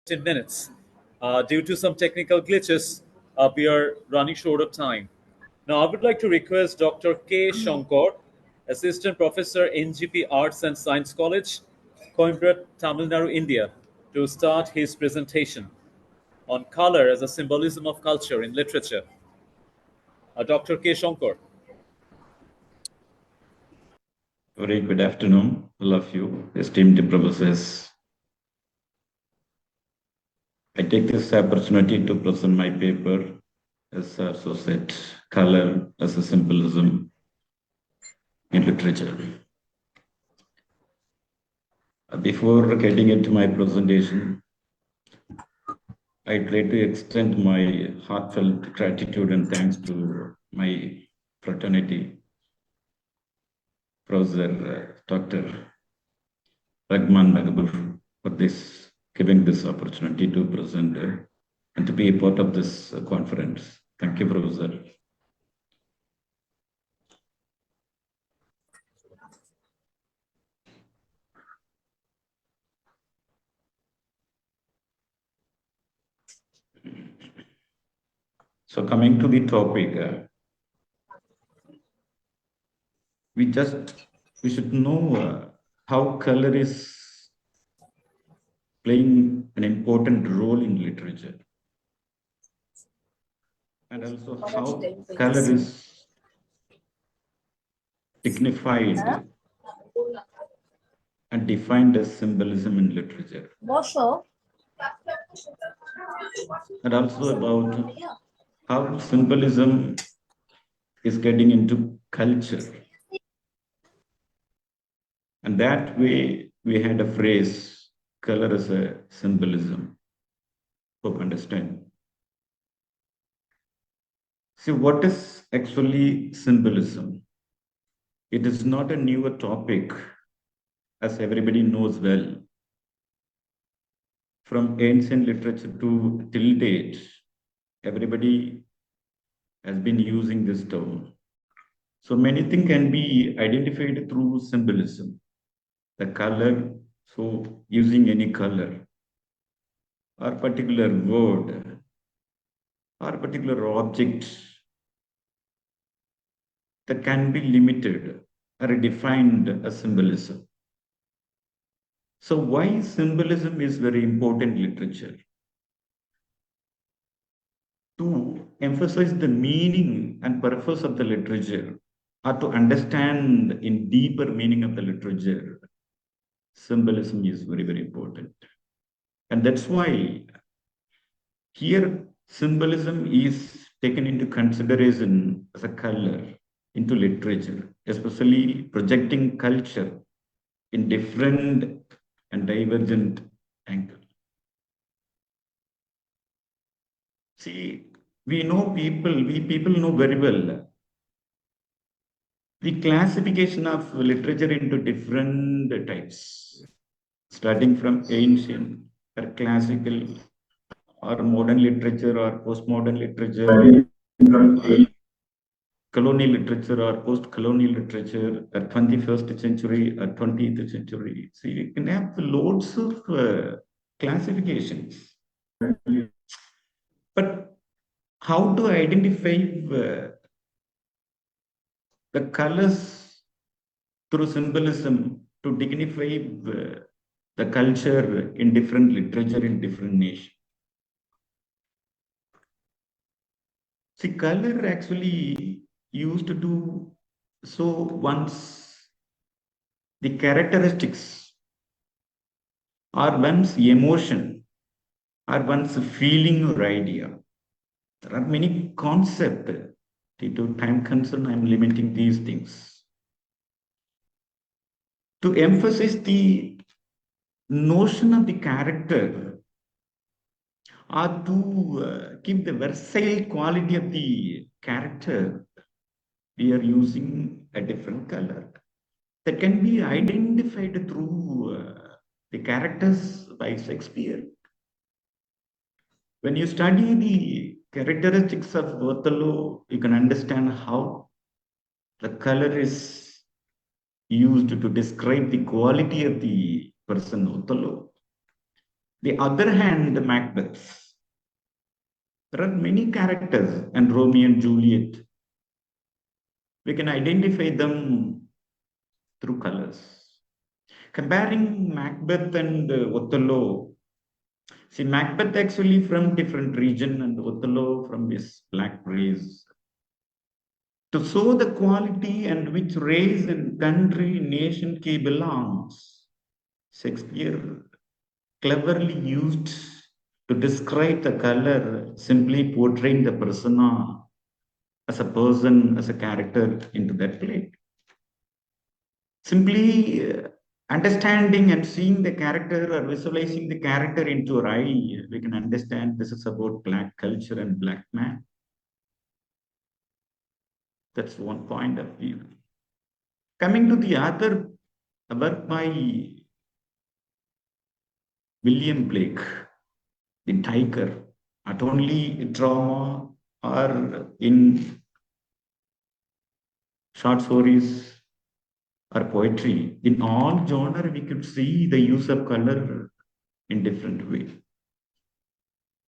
15 minutes. Due to some technical glitches, we are running short of time. Now, I would like to request Dr. K. Shankar, Assistant Professor, NGP Arts and Science College, Coimbatore, Tamil Nadu, India, to start his presentation on color as a symbolism of culture in literature. Dr. K. Shankar. Very good afternoon, all of you, esteemed professors. I take this opportunity to present my paper, as also said, color as a symbolism in literature. Before getting into my presentation, I try to extend my heartfelt gratitude and thanks to my fraternity, Professor Dr. Rahman Mahbub, for this giving this opportunity to present and to be a part of this conference. Thank you, Professor. So coming to the topic, we should know how color is playing an important role in literature, and also how color is dignified and defined as symbolism in literature, and also about how symbolism is getting into culture. And that way we had a phrase, color as a symbolism. Hope understand. See, what is actually symbolism? It is not a newer topic, as everybody knows well. From ancient literature to till date, everybody has been using this term. So many things can be identified through symbolism. The color, so using any color, or particular word, or particular object that can be limited or defined as symbolism. So why symbolism is very important in literature? To emphasize the meaning and purpose of the literature, or to understand in deeper meaning of the literature, symbolism is very, very important. And that's why here symbolism is taken into consideration as a color into literature, especially projecting culture in different and divergent angles. See, we people know very well the classification of literature into different types, starting from ancient or classical or modern literature or postmodern literature, or colonial literature or post-colonial literature, or 21st century or 20th century. See, you can have loads of classifications. But how to identify the colors through symbolism to dignify the culture in different literature in different nations? See, color actually used to show one's the characteristics or one's emotion or one's feeling or idea. There are many concepts. Due to time concern, I'm limiting these things. To emphasize the notion of the character or to keep the versatile quality of the character, we are using a different color that can be identified through the characters by Shakespeare. When you study the characteristics of Othello, you can understand how the color is used to describe the quality of the person Othello. The other hand, Macbeth. There are many characters, and Romeo and Juliet. We can identify them through colors. Comparing Macbeth and Othello, see, Macbeth actually from different region and Othello from his black race. To show the quality and which race and country, nation he belongs, Shakespeare cleverly used to describe the color, simply portraying the persona as a person, as a character into that play. Simply understanding and seeing the character or visualizing the character into our eye, we can understand this is about black culture and black man. That's one point of view. Coming to the other work by William Blake, The Tiger, not only drama or in short stories or poetry, in all genre we could see the use of color in different way.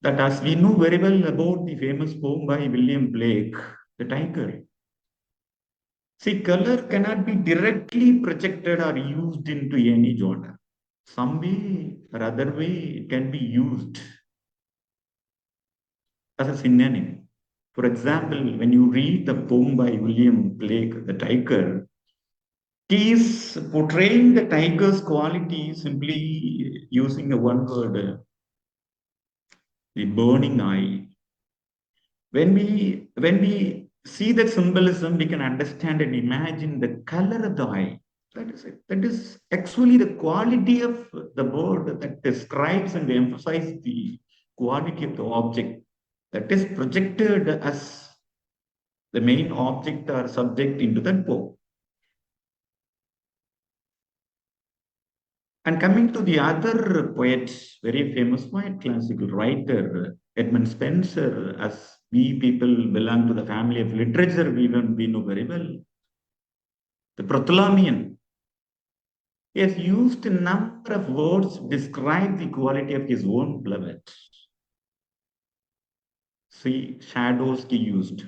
That as we know very well about the famous poem by William Blake, The Tiger. See, color cannot be directly projected or used into any genre. Some way or other way it can be used as a synonym. For example, when you read the poem by William Blake, The Tiger, he is portraying the tiger's quality simply using a one word, the burning eye. When we see that symbolism, we can understand and imagine the color of the eye. That is it. That is actually the quality of the bird that describes and emphasizes the quality of the object that is projected as the main object or subject into that poem. And coming to the other poet, very famous poet, classical writer, Edmund Spenser, as we people belong to the family of literature, we know very well. The Protholomian. He has used a number of words to describe the quality of his own beloved. See, shadows he used.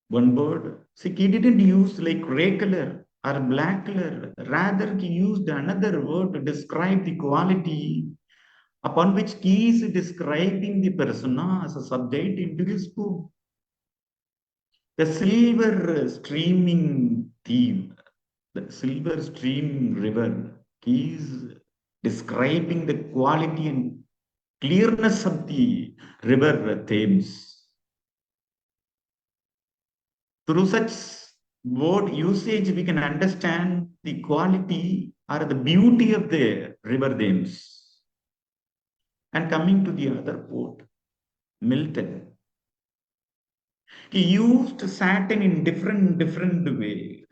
One word. See, he didn't use like gray color or black color. Rather, he used another word to describe the quality upon which he is describing the persona as a subject into his book. The silver streaming theme, the silver stream river, he is describing the quality and clearness of the river Thames. Through such word usage, we can understand the quality or the beauty of the river Thames. And coming to the other poet, Milton. He used Saturn in different way.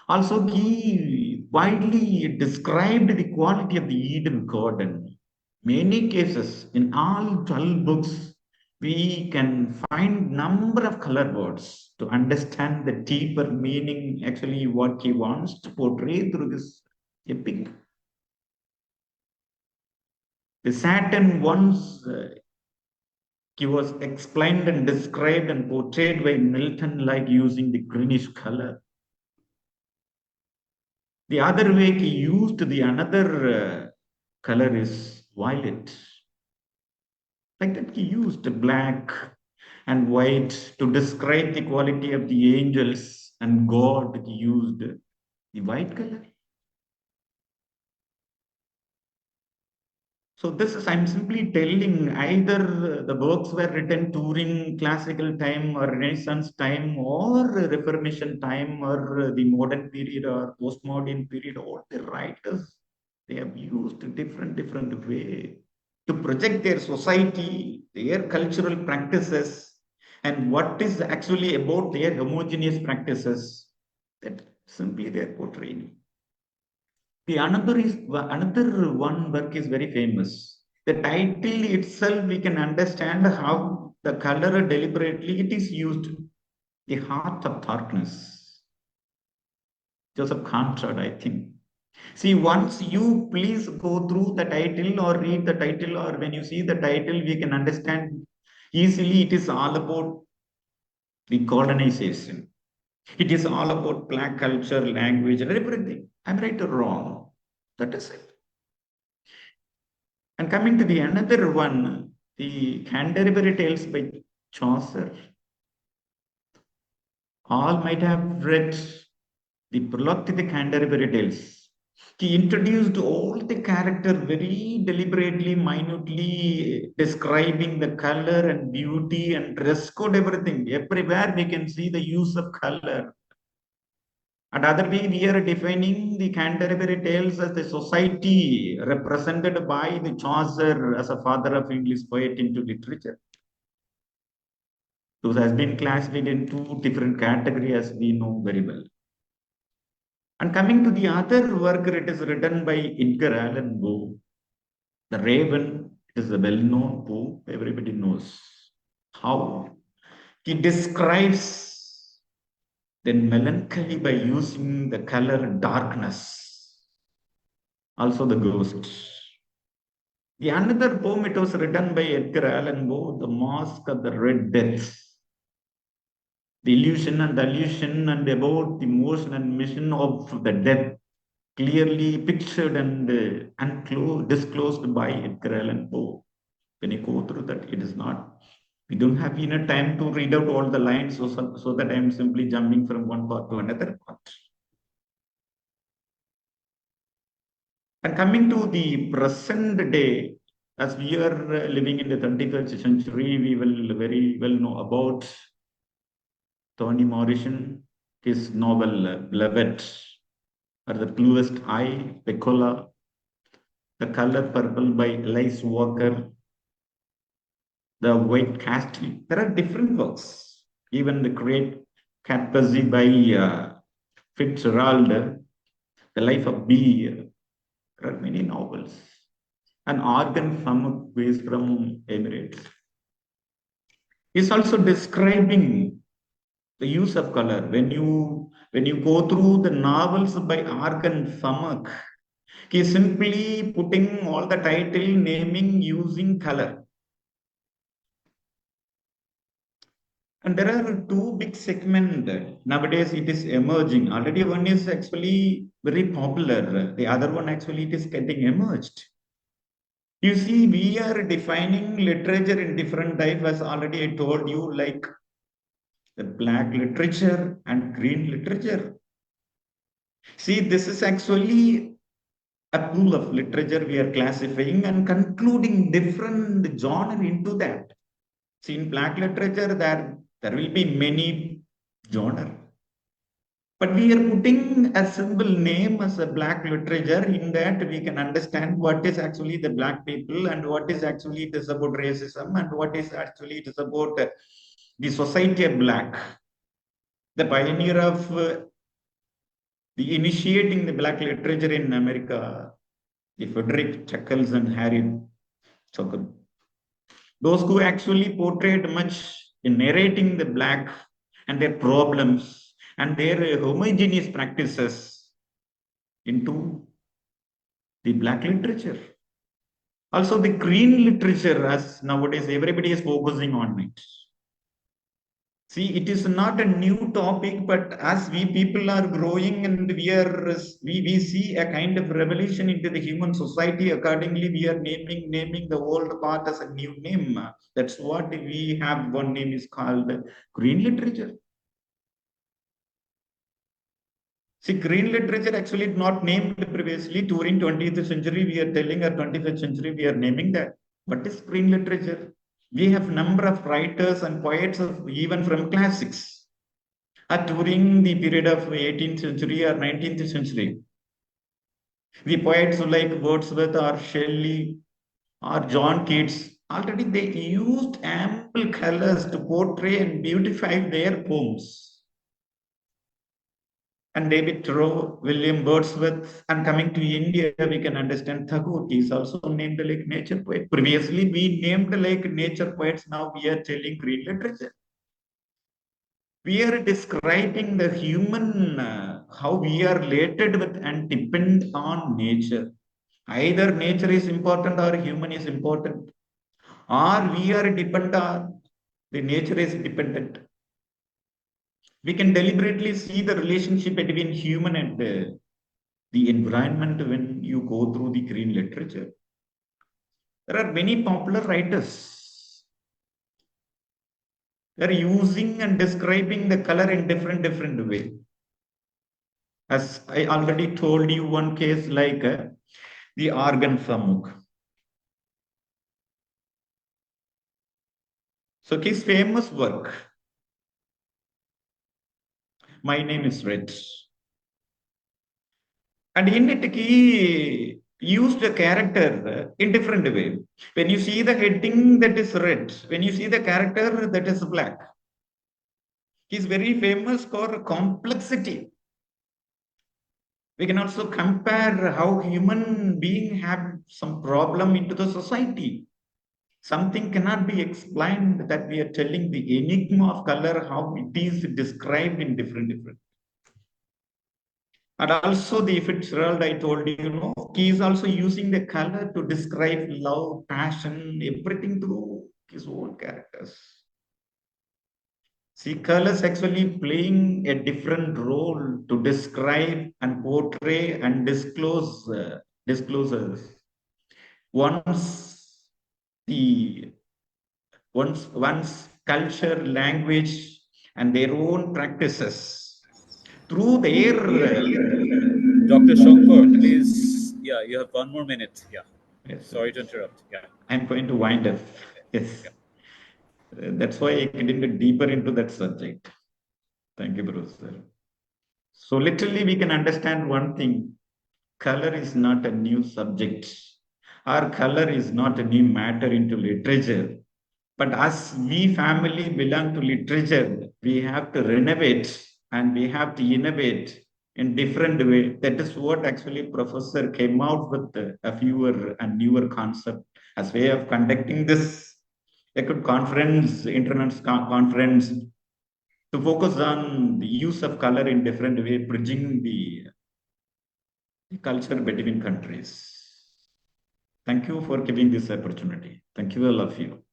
Also, he widely described the quality of the Eden garden. Many cases in all 12 books, we can find number of color words to understand the deeper meaning, actually what he wants to portray through this epic. The Saturn once he was explained and described and portrayed by Milton like using the greenish color. The other way he used the another color is violet. Like that he used black and white to describe the quality of the angels, and God he used the white color. So this is, I'm simply telling, either the works were written during classical time or Renaissance time or Reformation time or the modern period or postmodern period, all the writers, they have used different way to project their society, their cultural practices, and what is actually about their homogeneous practices, that simply they are portraying. The another one work is very famous. The title itself, we can understand how the color deliberately it is used. The Heart of Darkness. Joseph Conrad, I think. See, once you please go through the title or read the title, or when you see the title, we can understand easily it is all about the colonization. It is all about black culture, language, and everything. I'm right or wrong? That is it. And coming to the another one, the Canterbury Tales by Chaucer. All might have read the prologue to the Canterbury Tales. He introduced all the character very deliberately, minutely describing the color and beauty and dress code, everything. Everywhere we can see the use of color. And other way, we are defining the Canterbury Tales as the society represented by the Chaucer as a father of English poet into literature. Those has been classified in two different categories, as we know very well. And coming to the other work, it is written by Edgar Allan Poe. The Raven is a well-known poem. Everybody knows how he describes the melancholy by using the color darkness, also the ghost. The another poem, it was written by Edgar Allan Poe, The Mask of the Red Death. The illusion and illusion and about the motion and mission of the death clearly pictured and disclosed by Edgar Allan Poe. When you go through that, it is not, we don't have enough time to read out all the lines, so that I am simply jumping from one part to another part. And coming to the present day, as we are living in the 21st century, we will very well know about Toni Morrison, his novel Beloved, or The Bluest Eye, Pecola, The Color Purple by Elise Walker, The White Castle. There are different works. Even the Great Catbusy by Fitzgerald, The Life of Bee. There are many novels. An organ from based from Emirates. Is also describing the use of color. When you go through the novels by Argan Famak, he is simply putting all the title, naming, using color. And there are two big segments nowadays. It is emerging. Already one is actually very popular. The other one actually it is getting emerged. You see, we are defining literature in different types, as already I told you, like the black literature and green literature. See, this is actually a pool of literature we are classifying and concluding different genre into that. See, in black literature, there will be many genre. But we are putting a simple name as a black literature. In that, we can understand what is actually the black people and what is actually it is about racism and what is actually it is about the society of black. The pioneer of the initiating the black literature in America, the Frederick Chuckles and Harry Chuckle. Those who actually portrayed much in narrating the black and their problems and their homogeneous practices into the black literature. Also the green literature, as nowadays everybody is focusing on it. See, it is not a new topic, but as we people are growing and we see a kind of revolution into the human society. Accordingly, we are naming the old part as a new name. That's what we have. One name is called green literature. See, green literature actually not named previously. During 20th century, we are telling, or 21st century, we are naming that. What is green literature? We have number of writers and poets of even from classics during the period of 18th century or 19th century. The poets like Wordsworth or Shelley or John Keats, already they used ample colors to portray and beautify their poems. And David Thoreau, William Wordsworth, and coming to India, we can understand Tagore is also named like nature poet. Previously, we named like nature poets. Now we are telling green literature. We are describing the human how we are related with and depend on nature. Either nature is important or human is important, or we are dependent on the nature is dependent. We can deliberately see the relationship between human and the environment when you go through the green literature. There are many popular writers. They are using and describing the color in different way. As I already told you, one case like the organ samuk. So his famous work, My Name is Red. And in it, he used a character in different way. When you see the heading, that is red. When you see the character, that is black. He's very famous for complexity. We can also compare how human being have some problem into the society. Something cannot be explained that we are telling the enigma of color, how it is described in different. And also the Fitzgerald, I told you, he is also using the color to describe love, passion, everything through his own characters. See, colors actually playing a different role to describe and portray and discloses. Once the one's culture, language, and their own practices through their Dr. Shankar, please. Yeah, you have 1 more minute. Yeah. yes, sir. Sorry to interrupt. Yeah. I'm going to wind up. Yes. Yeah. That's why I get into deeper into that subject. Thank you, Bruce, sir. So literally we can understand one thing. Color is not a new subject. Our color is not a new matter into literature. But as we family belong to literature, we have to renovate and we have to innovate in different way. That is what actually professor came out with a fewer and newer concept as way of conducting this a good conference, international conference to focus on the use of color in different way, bridging the culture between countries. Thank you for giving this opportunity. Thank you, all of you.